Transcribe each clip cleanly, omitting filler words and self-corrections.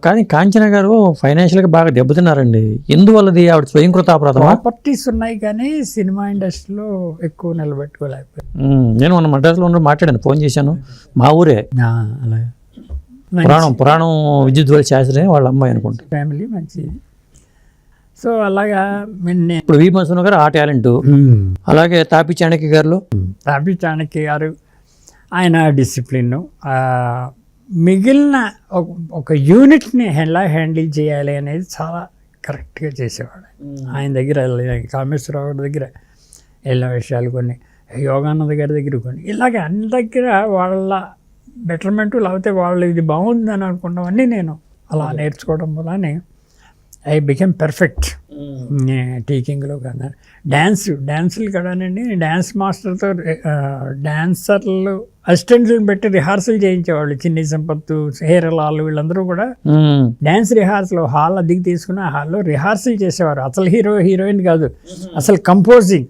కానీ కాంచన గారు ఫైనాన్షియల్గా బాగా దెబ్బతిన్నారండి. ఎందువల్లది? ఆవిడ స్వయం కృతాపరాధమా? ప్రాపర్టీస్ ఉన్నాయి కానీ సినిమా ఇండస్ట్రీలో ఎక్కువ నిలబెట్టుకోలేకపోయారు. నేను మొన్న మద్రాసులో ఉన్న మాట్లాడాను, ఫోన్ చేశాను. మా ఊరే, అలా పురాణం విద్యుత్ శాస్త్రి వాళ్ళ అమ్మాయి అనుకుంటా. ఫ్యామిలీ మంచిది. సో అలాగా ఇప్పుడు వి మధుసూదన్ గారు ఆ టాలెంట్, అలాగే తాపి చాణక్య గారు ఆయన డిసిప్లిన్, మిగిలిన ఒక యూనిట్ని ఎలా హ్యాండిల్ చేయాలి అనేది చాలా కరెక్ట్గా చేసేవాడు. ఆయన దగ్గర కామేశ్వరరావు దగ్గర ఎలా విషయాలు కొన్ని, యోగానంద గారి దగ్గర కొన్ని, ఇలాగ అన్ని దగ్గర వాళ్ళ బెటర్మెంట్, లేకపోతే వాళ్ళు ఇది బాగుందని అనుకున్నవన్నీ నేను అలా నేర్చుకోవడం వల్లనే ఐ బికెమ్ పర్ఫెక్ట్ టీచింగ్లో. కదా డ్యాన్సులు కదానండి, డ్యాన్స్ మాస్టర్తో డాన్సర్లు అసిస్టెంట్లను పెట్టి రిహార్సల్ చేయించేవాళ్ళు. చిన్ని సంపత్తు, హేరలాలు వీళ్ళందరూ కూడా డ్యాన్స్ రిహార్సల్ హాల్ అద్దెకి తీసుకుని ఆ హాల్లో రిహార్సల్ చేసేవారు. అసలు హీరోయిన్ కాదు, అసలు కంపోజింగ్,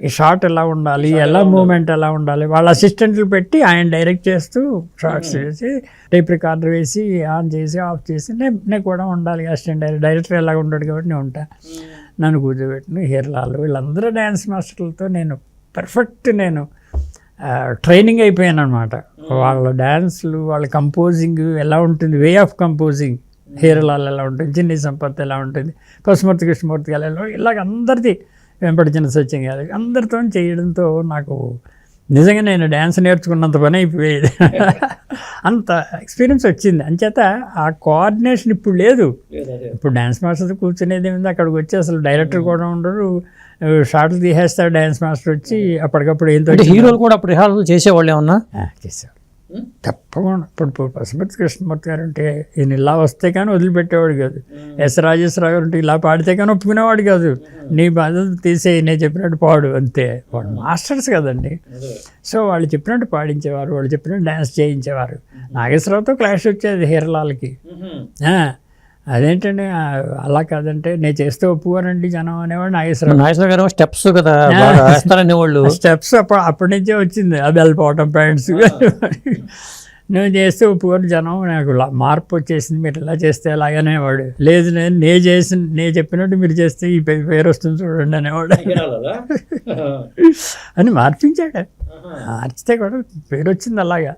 ఈ షార్ట్ ఎలా ఉండాలి, ఎలా మూమెంట్ ఎలా ఉండాలి, వాళ్ళ అసిస్టెంట్లు పెట్టి ఆయన డైరెక్ట్ చేస్తూ షార్ట్స్ చేసి టేప్ రికార్డర్ వేసి ఆన్ చేసి ఆఫ్ చేసి నేను కూడా ఉండాలి. అసిస్టెంట్ డైరెక్టర్ ఎలా ఉంటాడు కాబట్టి నేను ఉంటాను. నన్ను కూర్చోబెట్టిన హీర్లాలు వీళ్ళందరూ డ్యాన్స్ మాస్టర్లతో నేను పర్ఫెక్ట్ ట్రైనింగ్ అయిపోయాను అనమాట. వాళ్ళ డ్యాన్స్లు, వాళ్ళ కంపోజింగ్ ఎలా ఉంటుంది, వే ఆఫ్ కంపోజింగ్, హీరలాల్ ఎలా ఉంటుంది, చిన్ని సంపత్ ఎలా ఉంటుంది, పశుమూర్తి కృష్ణమూర్తి గారు ఎలా, ఇలాగ అందరిది, వెంపటిచిన సత్యం గారు అందరితో చేయడంతో నాకు నిజంగా నేను డ్యాన్స్ నేర్చుకున్నంత పని అయిపోయేది. అంత ఎక్స్పీరియన్స్ వచ్చింది. అంచేత ఆ కోఆర్డినేషన్ ఇప్పుడు లేదు. ఇప్పుడు డ్యాన్స్ మాస్టర్ కూర్చునేది ఏమింది, అక్కడికి వచ్చి అసలు డైరెక్టర్ కూడా ఉండరు, షార్ట్లు తీసేస్తారు డ్యాన్స్ మాస్టర్ వచ్చి అప్పటికప్పుడు. ఏంటో హీరోలు కూడా అప్పుడు రిహార్సల్ చేసేవాళ్ళు ఏమన్నా? చేసేవాళ్ళు తప్పకుండా. ఇప్పుడు పశుపతి కృష్ణమూర్తి గారు ఉంటే ఈయన ఇలా వస్తే కానీ వదిలిపెట్టేవాడు కాదు. ఎస్ రాజేశ్వరరావు గారు ఉంటే ఇలా పాడితే కానీ ఒప్పుకునేవాడు కాదు. నీ బాధ్యత తీసేయి, నేను చెప్పినట్టు పాడు అంతే. వాడు మాస్టర్స్ కదండి. సో వాళ్ళు చెప్పినట్టు పాడించేవారు, వాళ్ళు చెప్పినట్టు డ్యాన్స్ చేయించేవారు. నాగేశ్వరరావుతో క్లాష్ వచ్చేది హీరలాల్కి. అదేంటండి అలా కాదంటే నేను చేస్తే ఒప్పుకోనండి జనం అనేవాడు నాగేశ్వరరావు గారు. స్టెప్స్ కదా అనేవాళ్ళు, స్టెప్స్ అప్పటి నుంచే వచ్చింది. అది వెళ్ళిపోవటం ప్యాంట్స్. నేను చేస్తే ఒప్పుకోని జనం, నాకు మార్పు వచ్చేసింది, మీరు ఇలా చేస్తే అలాగనేవాడు. లేదు నేను చెప్పినట్టు మీరు చేస్తే ఈ పేరు వస్తుంది చూడండి అనేవాడు. అని మార్పించాడు. మార్చితే కూడా పేరు వచ్చింది అలాగా.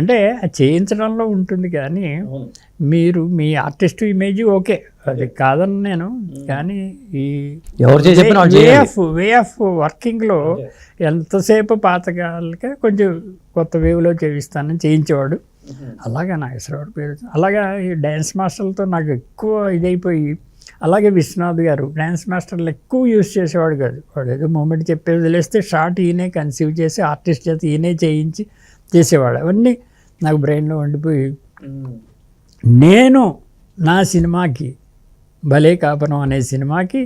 అంటే చేయించడంలో ఉంటుంది కానీ మీరు మీ ఆర్టిస్ట్ ఇమేజ్ ఓకే, అది కాదని నేను, కానీ ఈ వే ఆఫ్ వర్కింగ్లో ఎంతసేపు పాతకాలకే కొంచెం కొత్త వేవ్లో చేయిస్తానని చేయించేవాడు. అలాగా నాగేశ్వరరావు పేరు. అలాగా ఈ డ్యాన్స్ మాస్టర్లతో నాకు ఎక్కువ ఇదైపోయి, అలాగే విశ్వనాథ్ గారు డ్యాన్స్ మాస్టర్లు ఎక్కువ యూజ్ చేసేవాడు కాదు. వాడు ఏదో మూమెంట్ చెప్పేది వదిలేస్తే షార్ట్ ఈయనే కన్సీవ్ చేసి ఆర్టిస్ట్ చేత ఈయనే చేయించి చేసేవాడు. అవన్నీ నాకు బ్రెయిన్లో ఉండిపోయి నేను నా సినిమాకి భలే కాపురం అనే సినిమాకి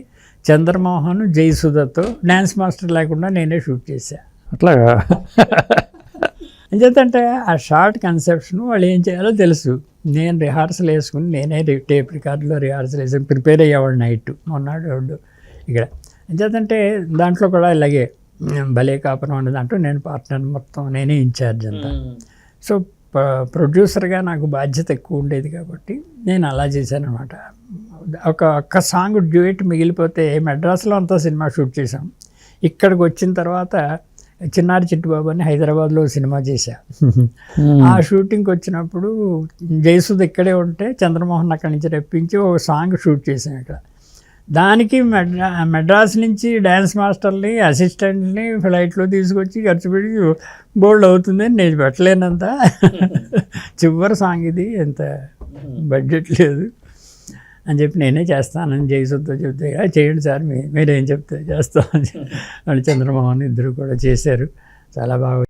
చంద్రమోహన్ జయసుధతో డ్యాన్స్ మాస్టర్ లేకుండా నేనే షూట్ చేశా. అట్లాగా ఎందుకంటే ఆ షార్ట్ కన్సెప్షన్ వాళ్ళు ఏం చేయాలో తెలుసు. నేను రిహార్సల్ వేసుకుని నేనే టేప్ రికార్డులో రిహార్సల్ వేసుకుని ప్రిపేర్ అయ్యేవాడు నైట్ మొన్నాడు ఇక్కడ. ఎందుకంటే దాంట్లో కూడా ఇలాగే భలే కాపురం అనే దాంట్లో నేను పార్ట్నర్, మొత్తం నేనే ఇన్ఛార్జ్ అంతా. సో ప్రొడ్యూసర్గా నాకు బాధ్యత ఎక్కువ ఉండేది కాబట్టి నేను అలా చేశాను అనమాట. ఒక్క సాంగ్ డ్యూయట్ మిగిలిపోతే మెడ్రాస్లో అంతా సినిమా షూట్ చేసాం. ఇక్కడికి వచ్చిన తర్వాత చిన్నారి చిట్టుబాబు అని హైదరాబాద్లో సినిమా చేశా. ఆ షూటింగ్కి వచ్చినప్పుడు జయసుధ ఇక్కడే ఉంటే చంద్రమోహన్ అక్కడి నుంచి రప్పించి ఒక సాంగ్ షూట్ చేశాను ఇక్కడ. దానికి మెడ్రాస్ నుంచి డ్యాన్స్ మాస్టర్ని, అసిస్టెంట్ని ఫ్లైట్లో తీసుకొచ్చి ఖర్చు పెట్టి బోల్డ్ అవుతుందని నేను పెట్టలేనంత. చివరి సాంగ్ ఇది, ఎంత బడ్జెట్ లేదు అని చెప్పి నేనే చేస్తానని జయసుధతో చెప్తే, చేయండి సార్ మీరేం చెప్తే చేస్తామని వాళ్ళు చంద్రమోహన్ ఇద్దరు కూడా చేశారు. చాలా బాగా